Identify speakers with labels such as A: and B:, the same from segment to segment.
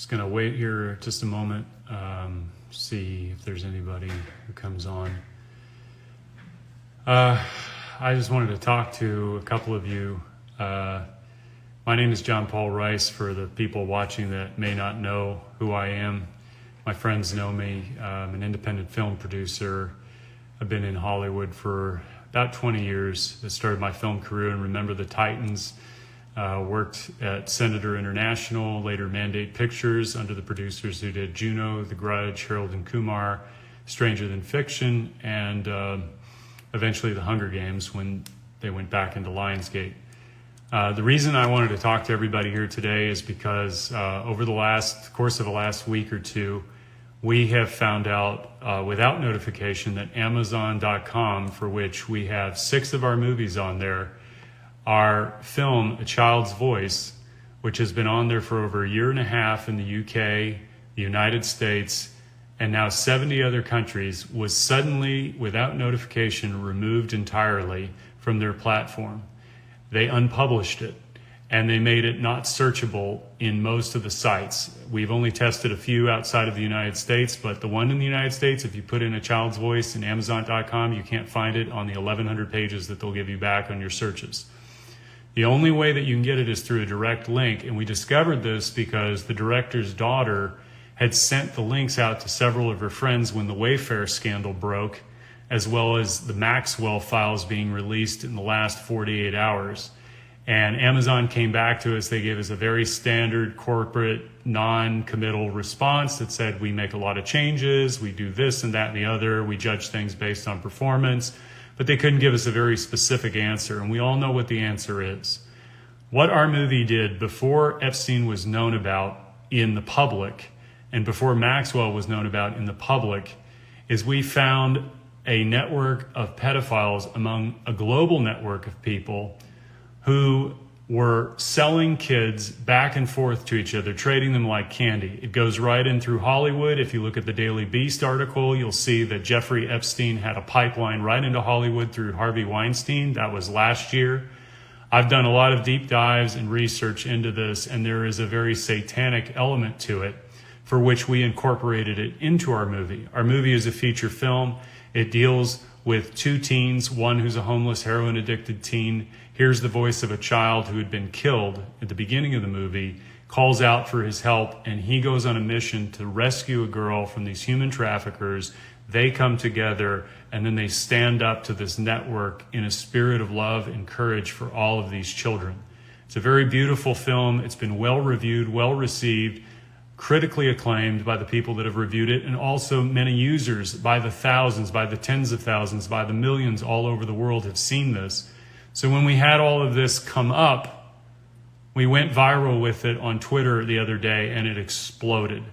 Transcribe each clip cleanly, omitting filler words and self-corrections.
A: Just gonna wait here just a moment, see if there's anybody who comes on. I just wanted to talk to a couple of you. My name is John Paul Rice, for the people watching that may not know who I am. My friends know me. I'm an independent film producer. I've been in Hollywood for about 20 years. I started my film career in Remember the Titans. Worked at Senator International, later Mandate Pictures, under the producers who did Juno, The Grudge, Harold and Kumar, Stranger Than Fiction, and eventually The Hunger Games when they went back into Lionsgate. The reason I wanted to talk to everybody here today is because over the course of the last week or two, we have found out without notification that Amazon.com, for which we have 6 of our movies on there, our film, A Child's Voice, which has been on there for over a year and a half in the UK, the United States, and now 70 other countries, was suddenly, without notification, removed entirely from their platform. They unpublished it, and they made it not searchable in most of the sites. We've only tested a few outside of the United States, but the one in the United States, if you put in A Child's Voice in Amazon.com, you can't find it on the 1,100 pages that they'll give you back on your searches. The only way that you can get it is through a direct link, and we discovered this because the director's daughter had sent the links out to several of her friends when the Wayfair scandal broke, as well as the Maxwell files being released in the last 48 hours. And Amazon came back to us. They gave us a very standard corporate non-committal response that said, we make a lot of changes, we do this and that and the other, we judge things based on performance. But they couldn't give us a very specific answer, and we all know what the answer is. What our movie did before Epstein was known about in the public, and before Maxwell was known about in the public, is we found a network of pedophiles among a global network of people who were selling kids back and forth to each other, trading them like candy. It goes right in through Hollywood. If you look at the Daily Beast article, you'll see that Jeffrey Epstein had a pipeline right into Hollywood through Harvey Weinstein. That was last year. I've done a lot of deep dives and research into this, and there is a very satanic element to it, for which we incorporated it into our movie. Our movie is a feature film. It deals with 2 teens, one who's a homeless, heroin-addicted teen, hears the voice of a child who had been killed at the beginning of the movie, calls out for his help, and he goes on a mission to rescue a girl from these human traffickers. They come together, and then they stand up to this network in a spirit of love and courage for all of these children. It's a very beautiful film. It's been well-reviewed, well-received, critically acclaimed by the people that have reviewed it, and also many users by the thousands, by the tens of thousands, by the millions all over the world have seen this. So when we had all of this come up, we went viral with it on Twitter the other day, and it exploded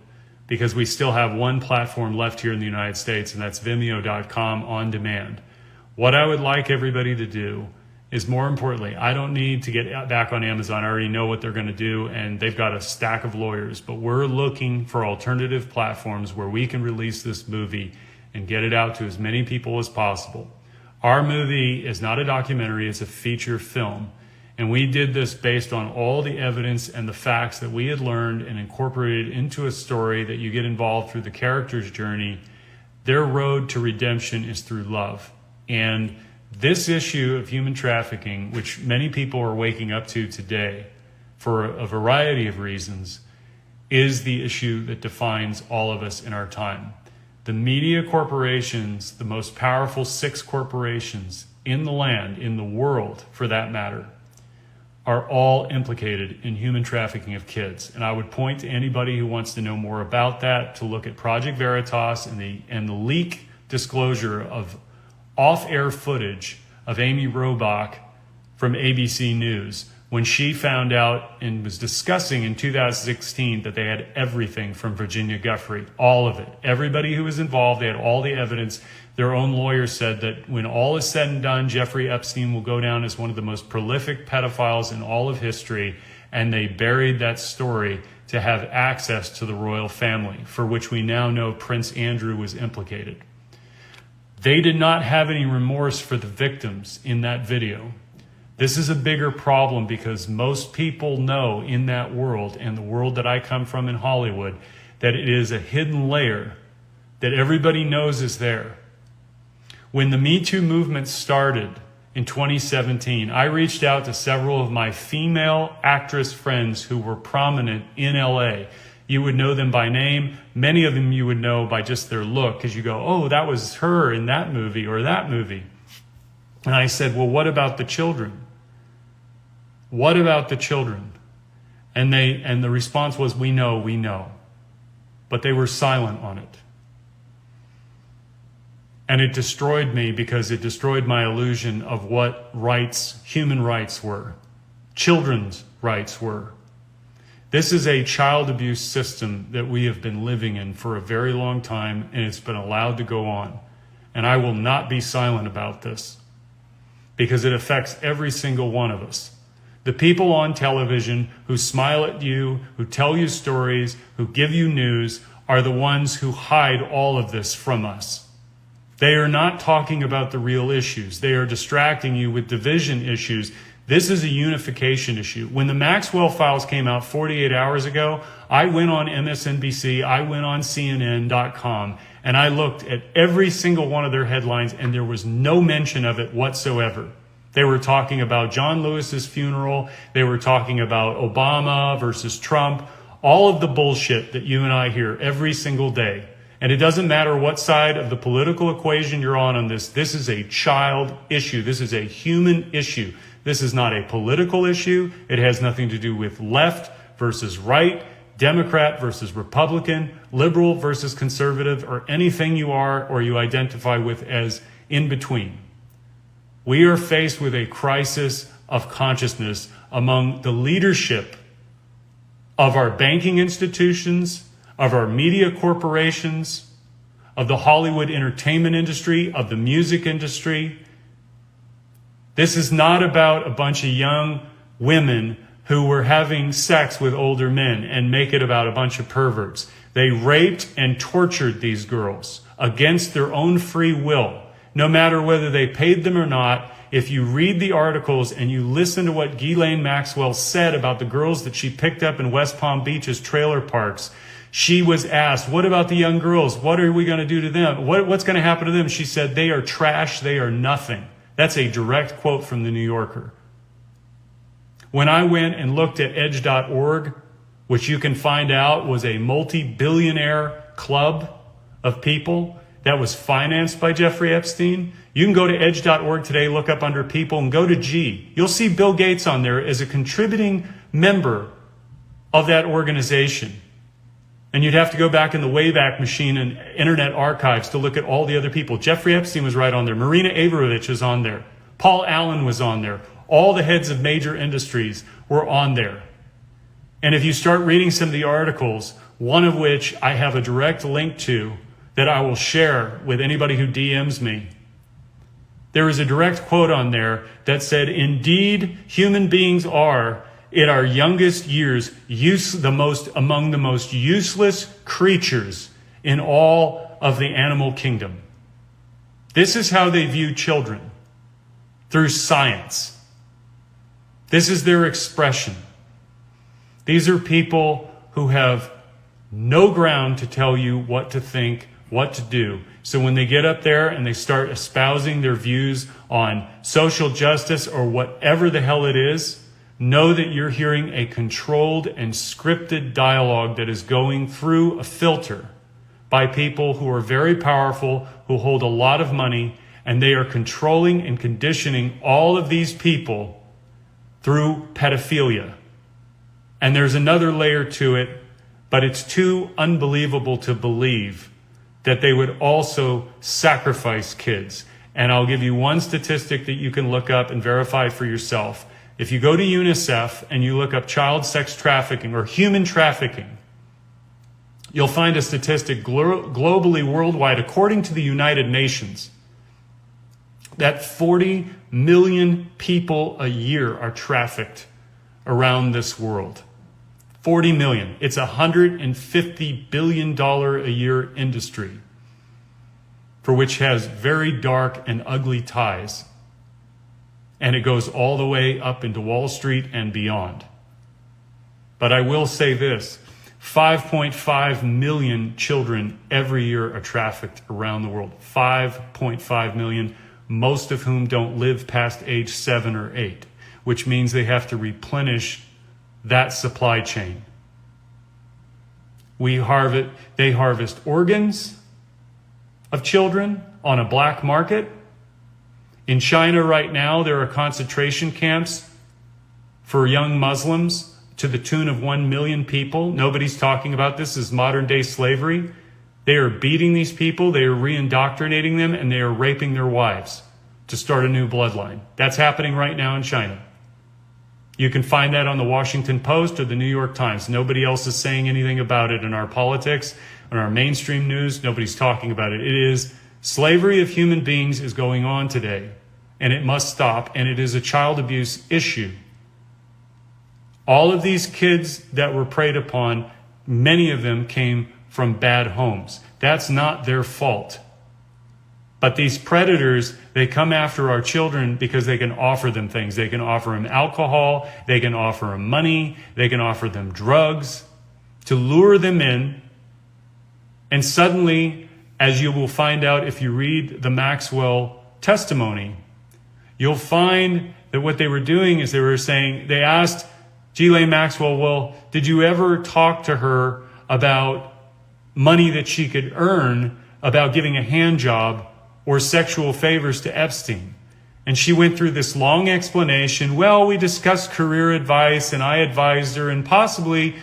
A: because we still have one platform left here in the United States, and that's Vimeo.com on demand. What I would like everybody to do is, more importantly, I don't need to get back on Amazon. I already know what they're going to do, and they've got a stack of lawyers. But we're looking for alternative platforms where we can release this movie and get it out to as many people as possible. Our movie is not a documentary, it's a feature film. And we did this based on all the evidence and the facts that we had learned and incorporated into a story that you get involved through the character's journey. Their road to redemption is through love. And this issue of human trafficking, which many people are waking up to today for a variety of reasons, is the issue that defines all of us in our time. The media corporations, the most powerful 6 corporations in the land, in the world for that matter, are all implicated in human trafficking of kids. And I would point to anybody who wants to know more about that to look at Project Veritas and the leak disclosure of off-air footage of Amy Robach from ABC News when she found out and was discussing in 2016 that they had everything from Virginia Giuffre, all of it. Everybody who was involved, they had all the evidence. Their own lawyer said that when all is said and done, Jeffrey Epstein will go down as one of the most prolific pedophiles in all of history, and they buried that story to have access to the royal family, for which we now know Prince Andrew was implicated. They did not have any remorse for the victims in that video. This is a bigger problem because most people know in that world, and the world that I come from in Hollywood, that it is a hidden layer that everybody knows is there. When the Me Too movement started in 2017, I reached out to several of my female actress friends who were prominent in LA. You would know them by name. Many of them you would know by just their look, because you go, oh, that was her in that movie or that movie. And I said, well, what about the children? What about the children? And the response was, we know. But they were silent on it. And it destroyed me because it destroyed my illusion of what rights, human rights were, children's rights were. This is a child abuse system that we have been living in for a very long time, and it's been allowed to go on. And I will not be silent about this because it affects every single one of us. The people on television who smile at you, who tell you stories, who give you news, are the ones who hide all of this from us. They are not talking about the real issues. They are distracting you with division issues. This is a unification issue. When the Maxwell files came out 48 hours ago, I went on MSNBC, I went on CNN.com, and I looked at every single one of their headlines, and there was no mention of it whatsoever. They were talking about John Lewis's funeral. They were talking about Obama versus Trump, all of the bullshit that you and I hear every single day. And it doesn't matter what side of the political equation you're on this. This is a child issue. This is a human issue. This is not a political issue. It has nothing to do with left versus right, Democrat versus Republican, liberal versus conservative, or anything you are or you identify with as in between. We are faced with a crisis of consciousness among the leadership of our banking institutions, of our media corporations, of the Hollywood entertainment industry, of the music industry. This is not about a bunch of young women who were having sex with older men and make it about a bunch of perverts. They raped and tortured these girls against their own free will. No matter whether they paid them or not, if you read the articles and you listen to what Ghislaine Maxwell said about the girls that she picked up in West Palm Beach's trailer parks, she was asked, what about the young girls? What are we going to do to them? What's going to happen to them? She said, they are trash. They are nothing. That's a direct quote from the New Yorker. When I went and looked at edge.org, which you can find out was a multi-billionaire club of people that was financed by Jeffrey Epstein. You can go to edge.org today, look up under people, and go to G. You'll see Bill Gates on there as a contributing member of that organization. And you'd have to go back in the Wayback Machine and Internet Archives to look at all the other people. Jeffrey Epstein was right on there. Marina Abramovich was on there. Paul Allen was on there. All the heads of major industries were on there. And if you start reading some of the articles, one of which I have a direct link to that I will share with anybody who DMs me, there is a direct quote on there that said, indeed, human beings are, in our youngest years, among the most useless creatures in all of the animal kingdom. This is how they view children, through science. This is their expression. These are people who have no ground to tell you what to think, what to do. So when they get up there and they start espousing their views on social justice or whatever the hell it is, know that you're hearing a controlled and scripted dialogue that is going through a filter by people who are very powerful, who hold a lot of money, and they are controlling and conditioning all of these people through pedophilia. And there's another layer to it, but it's too unbelievable to believe that they would also sacrifice kids. And I'll give you one statistic that you can look up and verify for yourself. If you go to UNICEF and you look up child sex trafficking or human trafficking, you'll find a statistic globally, worldwide, according to the United Nations, that 40 million people a year are trafficked around this world. 40 million. It's a $150 billion a year industry for which has very dark and ugly ties. and it goes all the way up into Wall Street and beyond. But I will say this, 5.5 million children every year are trafficked around the world. 5.5 million, most of whom don't live past age 7 or 8, which means they have to replenish that supply chain. They harvest organs of children on a black market. In China right now, there are concentration camps for young Muslims to the tune of 1 million people. Nobody's talking about this as modern day slavery. They are beating these people, they are re-indoctrinating them, and they are raping their wives to start a new bloodline. That's happening right now in China. You can find that on the Washington Post or the New York Times. Nobody else is saying anything about it in our politics, in our mainstream news. Nobody's talking about it. It is slavery of human beings is going on today, and it must stop, and it is a child abuse issue. All of these kids that were preyed upon, many of them came from bad homes. That's not their fault. But these predators, they come after our children because they can offer them things. They can offer them alcohol, they can offer them money, they can offer them drugs to lure them in. And suddenly, as you will find out if you read the Maxwell testimony, you'll find that what they were doing is they asked Ghislaine Maxwell, well, did you ever talk to her about money that she could earn, about giving a hand job or sexual favors to Epstein? And she went through this long explanation. Well, we discussed career advice, and I advised her and possibly,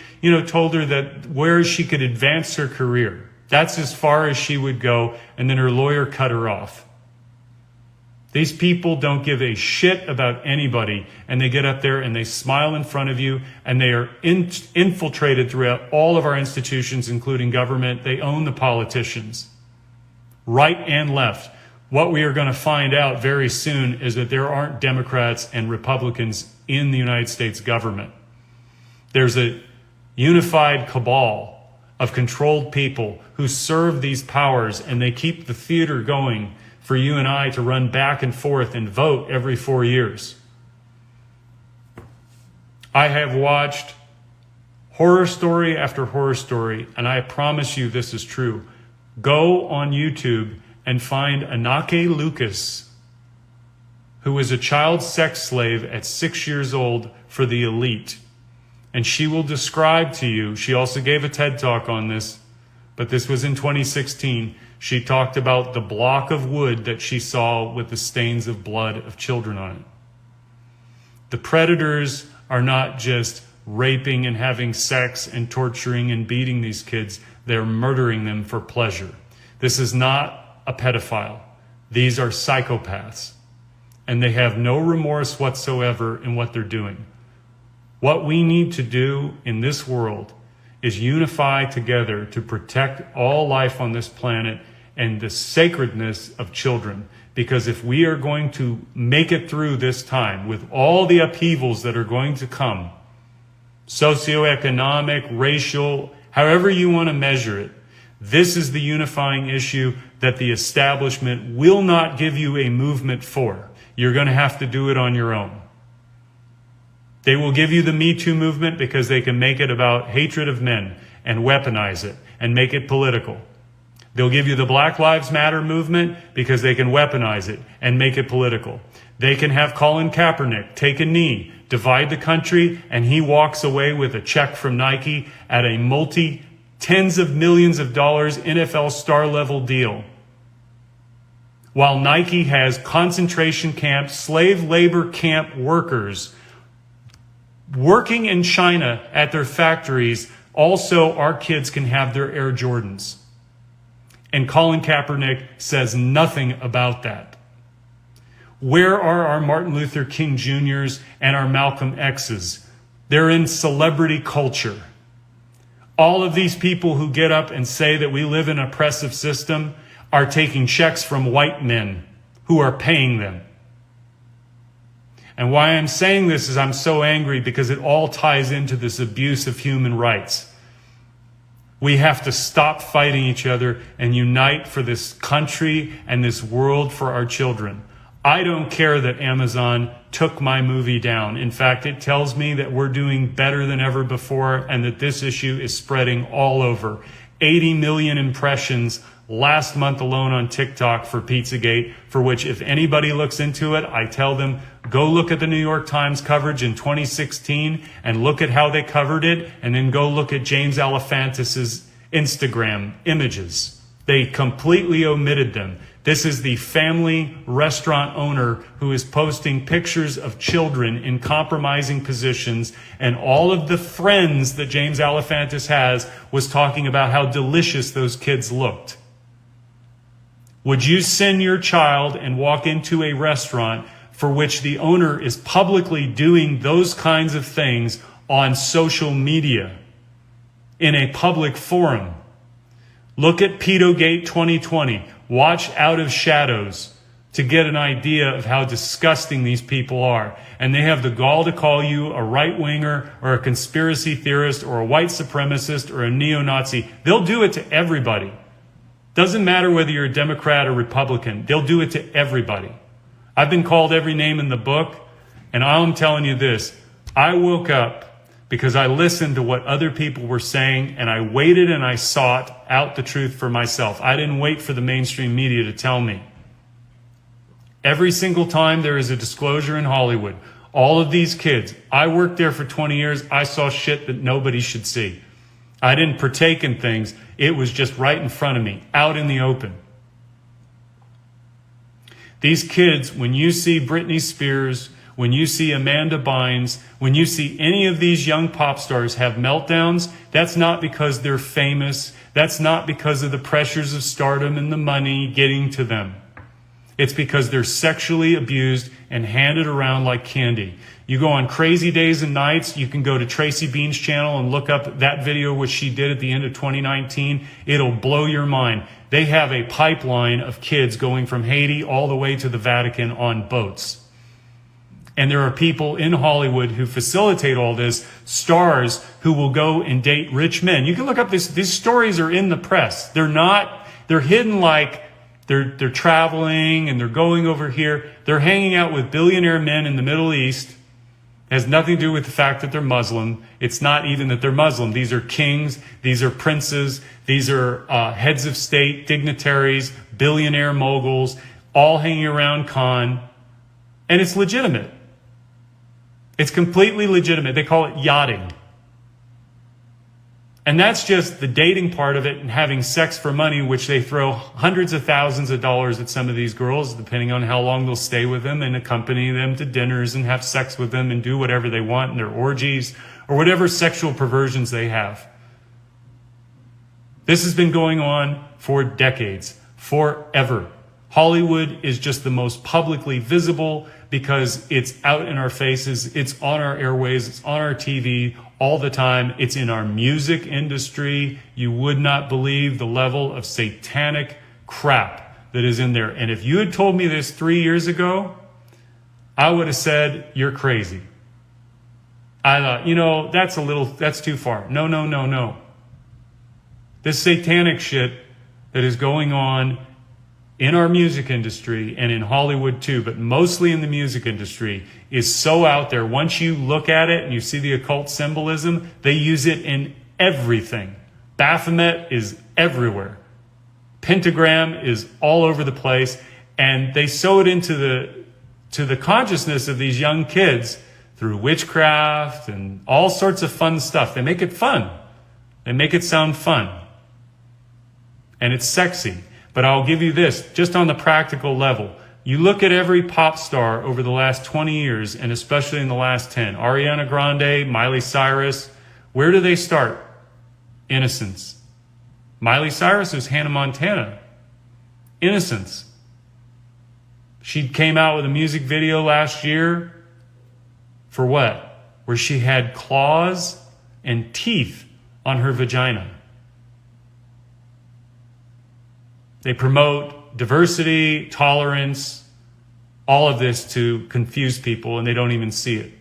A: told her that where she could advance her career. That's as far as she would go. And then her lawyer cut her off. These people don't give a shit about anybody, and they get up there and they smile in front of you, and they are infiltrated throughout all of our institutions, including government. They own the politicians, right and left. What we are going to find out very soon is that there aren't Democrats and Republicans in the United States government. There's a unified cabal of controlled people who serve these powers, and they keep the theater going for you and I to run back and forth and vote every 4 years. I have watched horror story after horror story, and I promise you this is true. Go on YouTube and find Anake Lucas, who was a child sex slave at 6 years old for the elite. And she will describe to you, she also gave a TED Talk on this, but this was in 2016. She talked about the block of wood that she saw with the stains of blood of children on it. The predators are not just raping and having sex and torturing and beating these kids. They're murdering them for pleasure. This is not a pedophile. These are psychopaths. And they have no remorse whatsoever in what they're doing. What we need to do in this world is unify together to protect all life on this planet and the sacredness of children. Because if we are going to make it through this time with all the upheavals that are going to come, socioeconomic, racial, however you want to measure it, this is the unifying issue that the establishment will not give you a movement for. You're going to have to do it on your own. They will give you the Me Too movement because they can make it about hatred of men and weaponize it and make it political. They'll give you the Black Lives Matter movement because they can weaponize it and make it political. They can have Colin Kaepernick take a knee, divide the country, and he walks away with a check from Nike at a tens of millions of dollars NFL star level deal. While Nike has concentration camp, slave labor camp workers working in China at their factories, also our kids can have their Air Jordans. And Colin Kaepernick says nothing about that. Where are our Martin Luther King Jr.'s and our Malcolm X's? They're in celebrity culture. All of these people who get up and say that we live in an oppressive system are taking checks from white men who are paying them. And why I'm saying this is I'm so angry because it all ties into this abuse of human rights. We have to stop fighting each other and unite for this country and this world for our children. I don't care that Amazon took my movie down. In fact, it tells me that we're doing better than ever before and that this issue is spreading all over. 80 million impressions last month alone on TikTok for Pizzagate, for which if anybody looks into it, I tell them, go look at the New York Times coverage in 2016 and look at how they covered it, and then go look at James Alefantis' Instagram images. They completely omitted them. This is the family restaurant owner who is posting pictures of children in compromising positions, and all of the friends that James Alefantis has was talking about how delicious those kids looked. Would you send your child and walk into a restaurant for which the owner is publicly doing those kinds of things on social media in a public forum? Look at Pedogate 2020. Watch Out of Shadows to get an idea of how disgusting these people are. And they have the gall to call you a right-winger or a conspiracy theorist or a white supremacist or a neo-Nazi. They'll do it to everybody. Doesn't matter whether you're a Democrat or Republican. They'll do it to everybody. I've been called every name in the book, and I'm telling you this. I woke up because I listened to what other people were saying, and I waited and I sought out the truth for myself. I didn't wait for the mainstream media to tell me. Every single time there is a disclosure in Hollywood, all of these kids, I worked there for 20 years, I saw shit that nobody should see. I didn't partake in things. It was just right in front of me, out in the open. These kids, when you see Britney Spears, when you see Amanda Bynes, when you see any of these young pop stars have meltdowns, that's not because they're famous. That's not because of the pressures of stardom and the money getting to them. It's because they're sexually abused and handed around like candy. You go on Crazy Days and Nights, you can go to Tracy Bean's channel and look up that video which she did at the end of 2019. It'll blow your mind. They have a pipeline of kids going from Haiti all the way to the Vatican on boats. And there are people in Hollywood who facilitate all this, stars who will go and date rich men. You can look up this. These stories are in the press. They're hidden like they're traveling and they're going over here. They're hanging out with billionaire men in the Middle East. It has nothing to do with the fact that they're Muslim. It's not even that they're Muslim. These are kings. These are princes. These are heads of state, dignitaries, billionaire moguls, all hanging around Khan. And it's legitimate. It's completely legitimate. They call it yachting. And that's just the dating part of it and having sex for money, which they throw hundreds of thousands of dollars at some of these girls, depending on how long they'll stay with them, and accompany them to dinners and have sex with them and do whatever they want in their orgies or whatever sexual perversions they have. This has been going on for decades, forever. Hollywood is just the most publicly visible because it's out in our faces, it's on our airways, it's on our TV all the time. It's in our music industry. You would not believe the level of satanic crap that is in there. And if you had told me this 3 years ago, I would have said, you're crazy. I thought, that's too far. No. This satanic shit that is going on in our music industry and in Hollywood too, but mostly in the music industry, is so out there. Once you look at it and you see the occult symbolism, they use it in everything. Baphomet is everywhere. Pentagram is all over the place, and they sew it into the consciousness of these young kids through witchcraft and all sorts of fun stuff. They make it fun. They make it sound fun. And it's sexy. But I'll give you this, just on the practical level. You look at every pop star over the last 20 years, and especially in the last 10. Ariana Grande, Miley Cyrus. Where do they start? Innocence. Miley Cyrus was Hannah Montana. Innocence. She came out with a music video last year. For what? Where she had claws and teeth on her vagina. They promote diversity, tolerance, all of this to confuse people, and they don't even see it.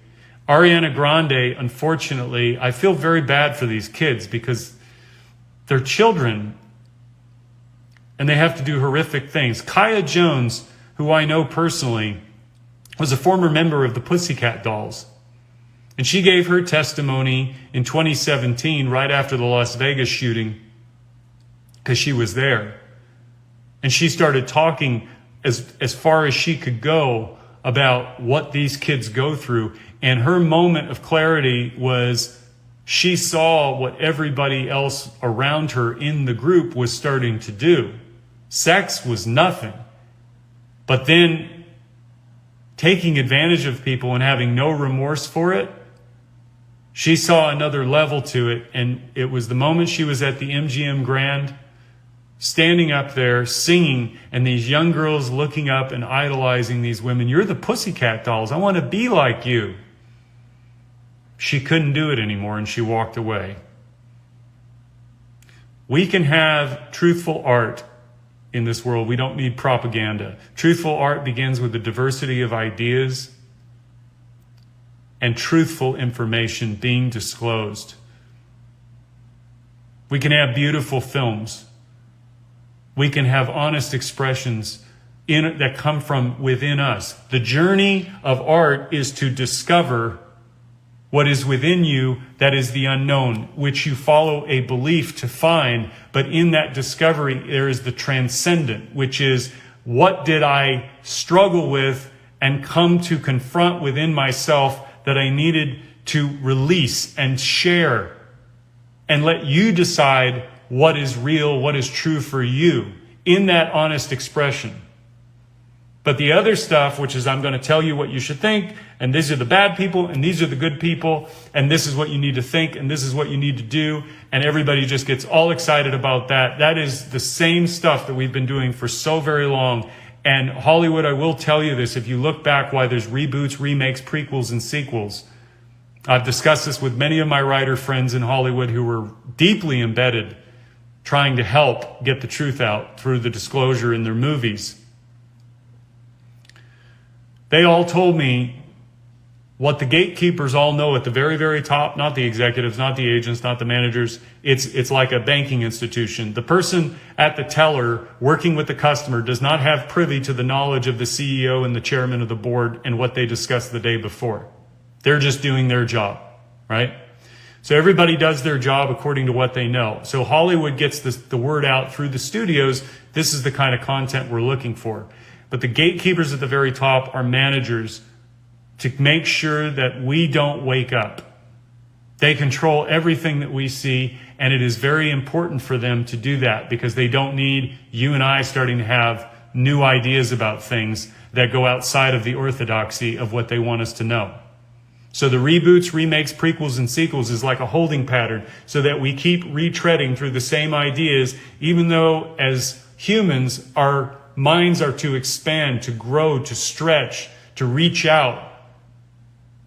A: Ariana Grande, unfortunately, I feel very bad for these kids because they're children and they have to do horrific things. Kaya Jones, who I know personally, was a former member of the Pussycat Dolls. And she gave her testimony in 2017, right after the Las Vegas shooting, because she was there. And she started talking as far as she could go about what these kids go through. And her moment of clarity was she saw what everybody else around her in the group was starting to do. Sex was nothing. But then taking advantage of people and having no remorse for it, she saw another level to it. And it was the moment she was at the MGM Grand, standing up there singing, and these young girls looking up and idolizing these women. You're the Pussycat Dolls. I want to be like you. She couldn't do it anymore, and she walked away. We can have truthful art in this world. We don't need propaganda. Truthful art begins with the diversity of ideas and truthful information being disclosed. We can have beautiful films. We can have honest expressions that come from within us. The journey of art is to discover what is within you, that is the unknown, which you follow a belief to find. But in that discovery, there is the transcendent, which is, what did I struggle with and come to confront within myself that I needed to release and share, and let you decide what is real, what is true for you in that honest expression. But the other stuff, which is, I'm going to tell you what you should think, and these are the bad people, and these are the good people, and this is what you need to think, and this is what you need to do, and everybody just gets all excited about that. That is the same stuff that we've been doing for so very long. And Hollywood, I will tell you this, if you look back why there's reboots, remakes, prequels, and sequels, I've discussed this with many of my writer friends in Hollywood who were deeply embedded, trying to help get the truth out through the disclosure in their movies. They all told me what the gatekeepers all know at the very, very top, not the executives, not the agents, not the managers. It's like a banking institution. The person at the teller working with the customer does not have privy to the knowledge of the CEO and the chairman of the board and what they discussed the day before. They're just doing their job, right? So everybody does their job according to what they know. So Hollywood gets the word out through the studios. This is the kind of content we're looking for. But the gatekeepers at the very top are managers to make sure that we don't wake up. They control everything that we see, and it is very important for them to do that because they don't need you and I starting to have new ideas about things that go outside of the orthodoxy of what they want us to know. So the reboots, remakes, prequels, and sequels is like a holding pattern so that we keep retreading through the same ideas, even though as humans, our minds are to expand, to grow, to stretch, to reach out.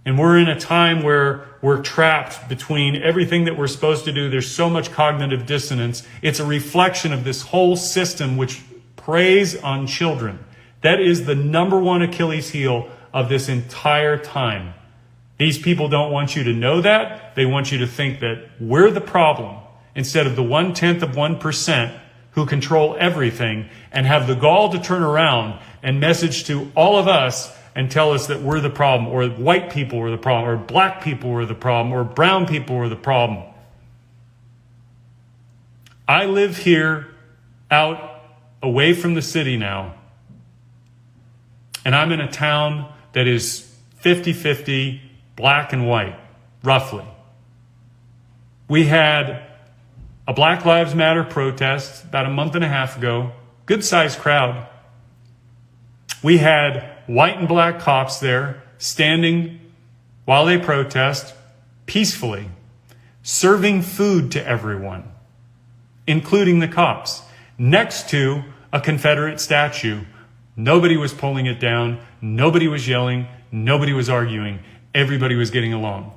A: And we're in a time where we're trapped between everything that we're supposed to do. There's so much cognitive dissonance. It's a reflection of this whole system which preys on children. That is the number one Achilles heel of this entire time. These people don't want you to know that. They want you to think that we're the problem instead of the 0.1% who control everything and have the gall to turn around and message to all of us and tell us that we're the problem, or white people are the problem, or black people are the problem, or brown people are the problem. I live here out away from the city now, and I'm in a town that is 50-50 black and white, roughly. We had a Black Lives Matter protest about a month and a half ago, good-sized crowd. We had white and black cops there standing while they protest peacefully, serving food to everyone, including the cops, next to a Confederate statue. Nobody was pulling it down. Nobody was yelling. Nobody was arguing. Everybody was getting along.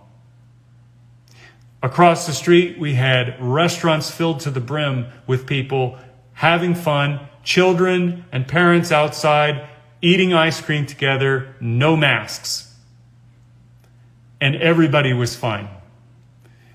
A: Across the street, we had restaurants filled to the brim with people having fun, children and parents outside eating ice cream together, no masks. And everybody was fine.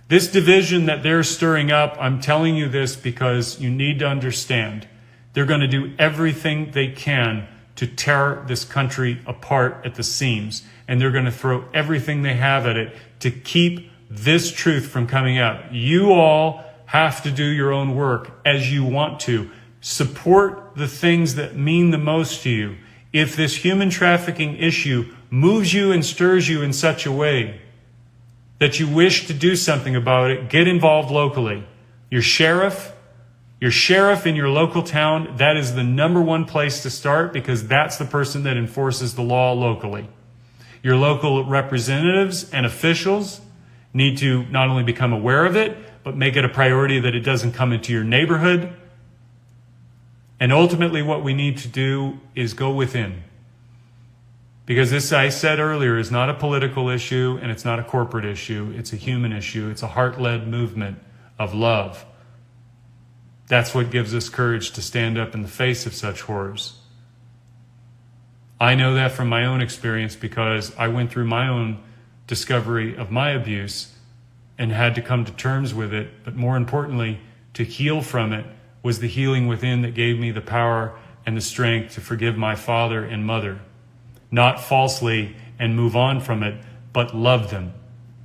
A: This division that they're stirring up, I'm telling you this because you need to understand, they're going to do everything they can to tear this country apart at the seams. And they're going to throw everything they have at it to keep this truth from coming out. You all have to do your own work as you want to. Support the things that mean the most to you. If this human trafficking issue moves you and stirs you in such a way that you wish to do something about it, get involved locally. Your sheriff in your local town, that is the number one place to start, because that's the person that enforces the law locally. Your local representatives and officials need to not only become aware of it, but make it a priority that it doesn't come into your neighborhood. And ultimately what we need to do is go within. Because this, I said earlier, is not a political issue and it's not a corporate issue. It's a human issue. It's a heart-led movement of love. That's what gives us courage to stand up in the face of such horrors. I know that from my own experience, because I went through my own discovery of my abuse and had to come to terms with it. But more importantly, to heal from it was the healing within that gave me the power and the strength to forgive my father and mother. Not falsely and move on from it, but love them.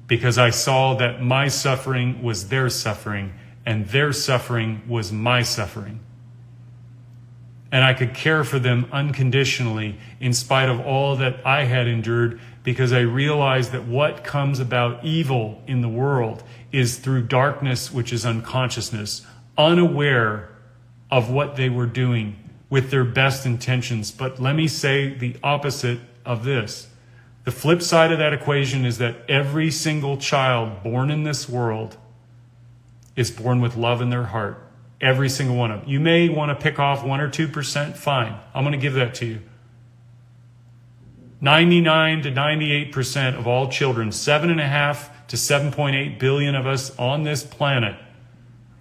A: Because I saw that my suffering was their suffering, and their suffering was my suffering. And I could care for them unconditionally in spite of all that I had endured, because I realized that what comes about evil in the world is through darkness, which is unconsciousness, unaware of what they were doing with their best intentions. But let me say the opposite of this. The flip side of that equation is that every single child born in this world is born with love in their heart. Every single one of them. You may want to pick off 1 or 2%, fine. I'm going to give that to you. 99 to 98% of all children, 7.5 to 7.8 billion of us on this planet,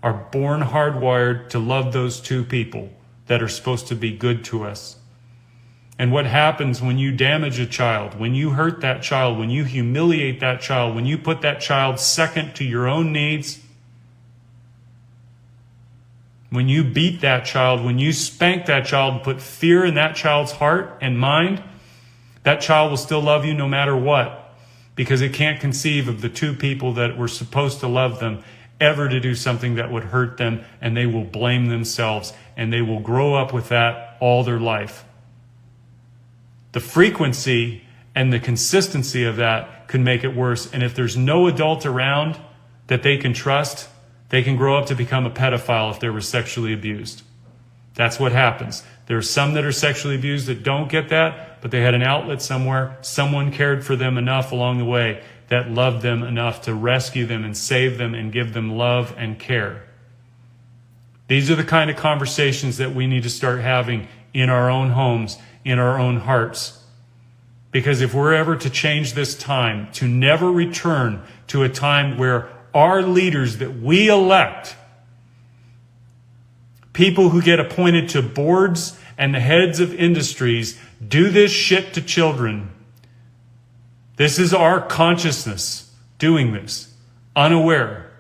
A: are born hardwired to love those two people that are supposed to be good to us. And what happens when you damage a child, when you hurt that child, when you humiliate that child, when you put that child second to your own needs, when you beat that child, when you spank that child and put fear in that child's heart and mind, that child will still love you no matter what, because it can't conceive of the two people that were supposed to love them ever to do something that would hurt them, and they will blame themselves, and they will grow up with that all their life. The frequency and the consistency of that can make it worse. And if there's no adult around that they can trust, they can grow up to become a pedophile if they were sexually abused. That's what happens. There are some that are sexually abused that don't get that, but they had an outlet somewhere. Someone cared for them enough along the way that loved them enough to rescue them and save them and give them love and care. These are the kind of conversations that we need to start having in our own homes, in our own hearts. Because if we're ever to change this time, to never return to a time where our leaders that we elect, people who get appointed to boards and the heads of industries, do this shit to children. This is our consciousness doing this, unaware.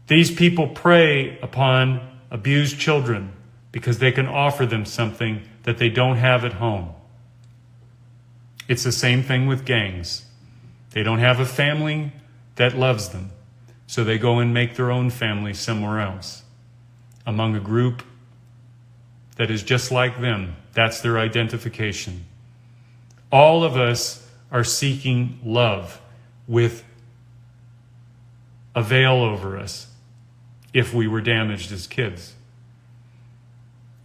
A: These people prey upon abused children because they can offer them something that they don't have at home. It's the same thing with gangs. They don't have a family that loves them, so they go and make their own family somewhere else, among a group that is just like them. That's their identification. All of us are seeking love with a veil over us if we were damaged as kids.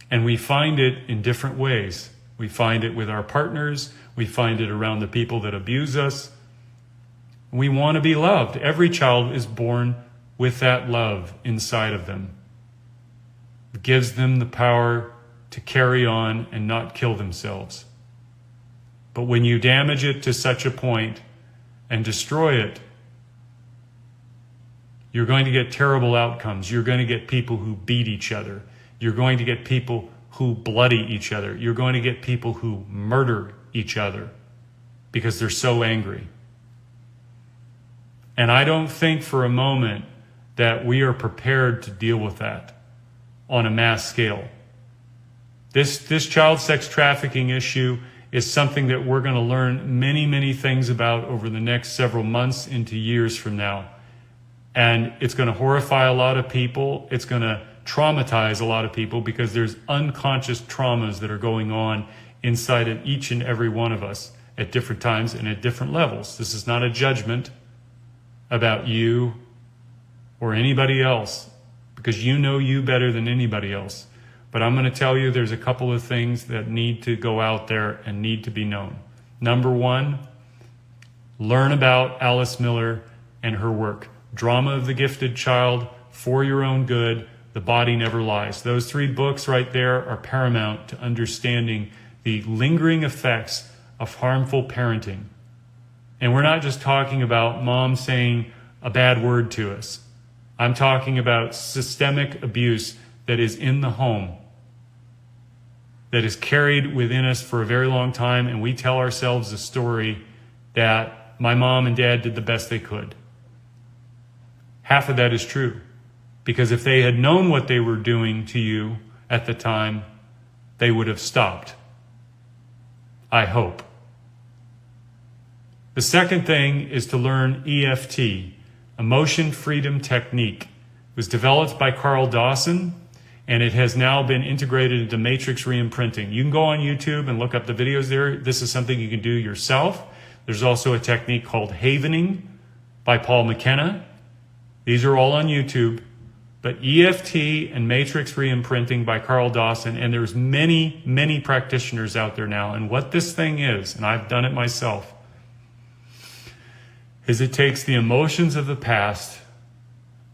A: And we find it in different ways. We find it with our partners. We find it around the people that abuse us. We want to be loved. Every child is born with that love inside of them. It gives them the power to carry on and not kill themselves. But when you damage it to such a point and destroy it, you're going to get terrible outcomes. You're going to get people who beat each other. You're going to get people who bloody each other. You're going to get people who murder each other because they're so angry. And I don't think for a moment that we are prepared to deal with that on a mass scale. This child sex trafficking issue is something that we're going to learn many, many things about over the next several months into years from now. And it's going to horrify a lot of people. It's going to traumatize a lot of people because there's unconscious traumas that are going on inside of each and every one of us at different times and at different levels. This is not a judgment about you or anybody else, because you know you better than anybody else. But I'm going to tell you there's a couple of things that need to go out there and need to be known. Number one, learn about Alice Miller and her work. Drama of the Gifted Child, For Your Own Good, The Body Never Lies. Those 3 books right there are paramount to understanding the lingering effects of harmful parenting. And we're not just talking about mom saying a bad word to us. I'm talking about systemic abuse that is in the home, that is carried within us for a very long time, and we tell ourselves the story that my mom and dad did the best they could. Half of that is true, because if they had known what they were doing to you at the time, they would have stopped. I hope. The second thing is to learn EFT, Emotion Freedom Technique. It was developed by Carl Dawson, and it has now been integrated into matrix reimprinting. You can go on YouTube and look up the videos there. This is something you can do yourself. There's also a technique called Havening by Paul McKenna. These are all on YouTube. But EFT and matrix reimprinting by Carl Dawson, and there's many, many practitioners out there now. And what this thing is, and I've done it myself, is it takes the emotions of the past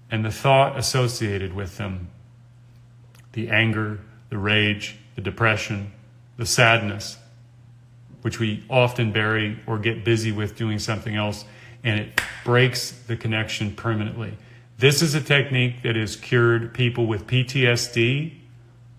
A: and the thought associated with them, the anger, the rage, the depression, the sadness, which we often bury or get busy with doing something else, and it breaks the connection permanently. This is a technique that has cured people with PTSD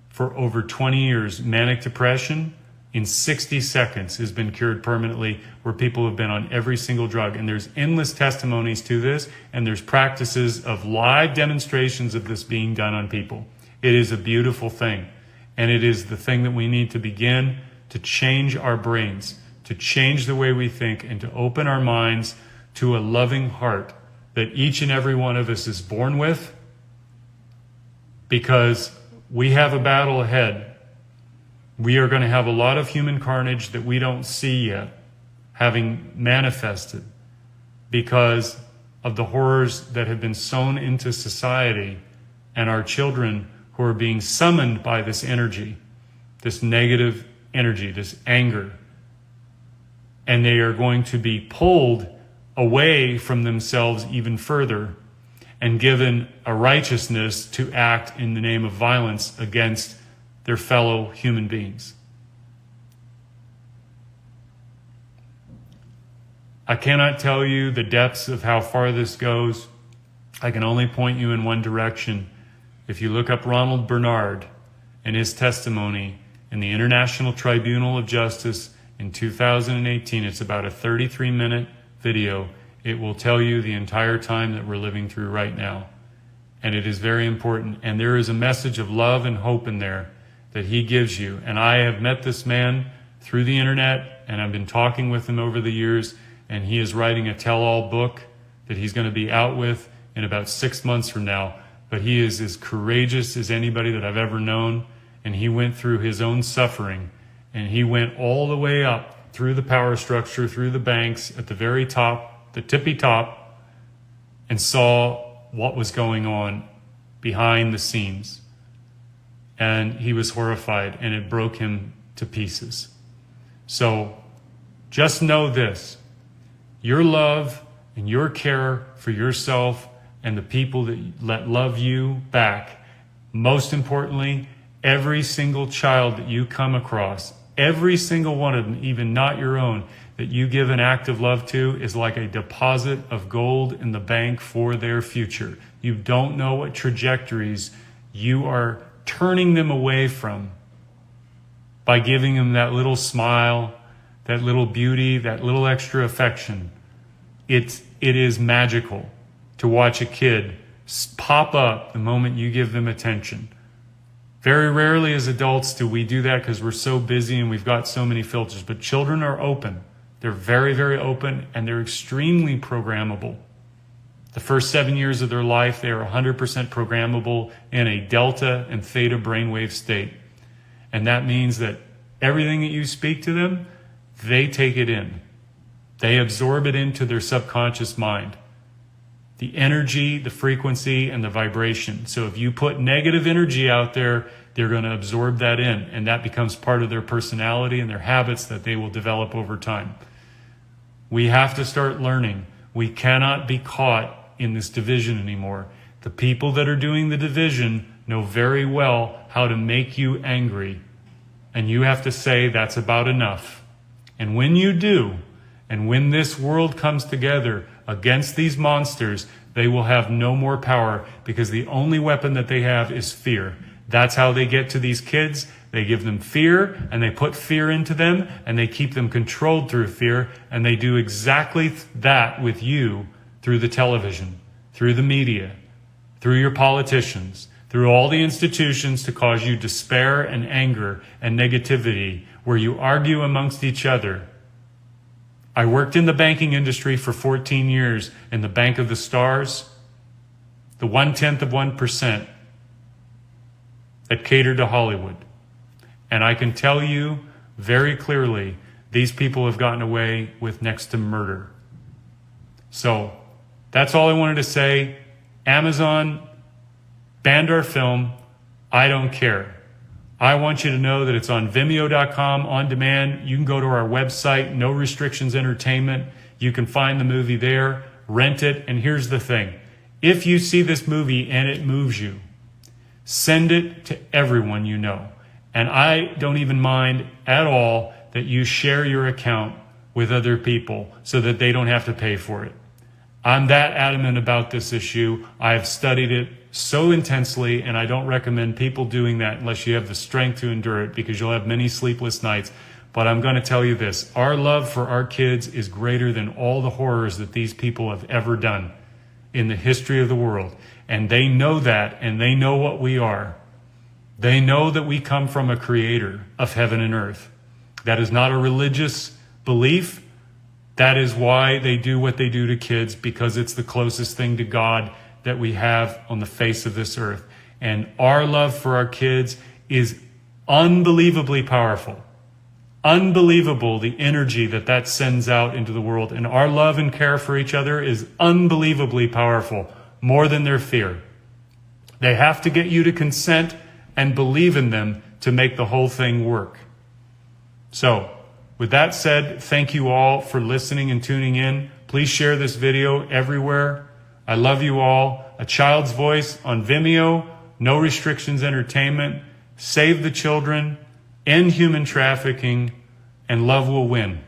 A: for over 20 years. Manic depression in 60 seconds has been cured permanently, where people have been on every single drug. And there's endless testimonies to this, and there's practices of live demonstrations of this being done on people. It is a beautiful thing, and it is the thing that we need to begin to change our brains, to change the way we think, and to open our minds to a loving heart that each and every one of us is born with, because we have a battle ahead. We are going to have a lot of human carnage that we don't see yet having manifested because of the horrors that have been sown into society, and our children who are being summoned by this energy, this negative energy, this anger. And they are going to be pulled away from themselves even further and given a righteousness to act in the name of violence against their fellow human beings. I cannot tell you the depths of how far this goes. I can only point you in one direction. If you look up Ronald Bernard and his testimony in the International Tribunal of Justice in 2018, it's about a 33-minute video. It will tell you the entire time that we're living through right now. And it is very important. And there is a message of love and hope in there that he gives you. And I have met this man through the internet, and I've been talking with him over the years, and he is writing a tell-all book that he's going to be out with in about 6 months from now. But he is as courageous as anybody that I've ever known, and he went through his own suffering, and he went all the way up through the power structure, through the banks, at the very top, the tippy top, and saw what was going on behind the scenes. And he was horrified, and it broke him to pieces. So just know this: your love and your care for yourself and the people that love you back, most importantly, every single child that you come across, every single one of them, even not your own, that you give an act of love to, is like a deposit of gold in the bank for their future. You don't know what trajectories you are turning them away from by giving them that little smile, that little beauty, that little extra affection. It is magical to watch a kid pop up the moment you give them attention. Very rarely as adults do we do that because we're so busy and we've got so many filters. But children are open. They're very, very open, and they're extremely programmable. The first 7 years of their life, they are 100% programmable in a delta and theta brainwave state. And that means that everything that you speak to them, they take it in. They absorb it into their subconscious mind. The energy, the frequency, and the vibration. So if you put negative energy out there, they're going to absorb that in, and that becomes part of their personality and their habits that they will develop over time. We have to start learning. We cannot be caught in this division anymore. The people that are doing the division know very well how to make you angry, and you have to say that's about enough. And when you do, and when this world comes together against these monsters, they will have no more power, because the only weapon that they have is fear. That's how they get to these kids. They give them fear, and they put fear into them, and they keep them controlled through fear, and they do exactly that with you through the television, through the media, through your politicians, through all the institutions, to cause you despair and anger and negativity, where you argue amongst each other. I worked in the banking industry for 14 years in the Bank of the Stars, the 0.1% that catered to Hollywood. And I can tell you very clearly, these people have gotten away with next to murder. So that's all I wanted to say. Amazon banned our film. I don't care. I want you to know that it's on Vimeo.com on demand. You can go to our website, No Restrictions Entertainment. You can find the movie there, rent it. And here's the thing. If you see this movie and it moves you, send it to everyone you know. And I don't even mind at all that you share your account with other people so that they don't have to pay for it. I'm that adamant about this issue. I've studied it so intensely, and I don't recommend people doing that unless you have the strength to endure it, because you'll have many sleepless nights. But I'm going to tell you this. Our love for our kids is greater than all the horrors that these people have ever done in the history of the world. And they know that, and they know what we are. They know that we come from a creator of heaven and earth. That is not a religious belief. That is why they do what they do to kids, because it's the closest thing to God that we have on the face of this earth. And our love for our kids is unbelievably powerful. Unbelievable, the energy that sends out into the world. And our love and care for each other is unbelievably powerful, more than their fear. They have to get you to consent and believe in them to make the whole thing work. So, with that said, thank you all for listening and tuning in. Please share this video everywhere. I love you all. A Child's Voice on Vimeo, No Restrictions Entertainment. Save the children, end human trafficking, and love will win.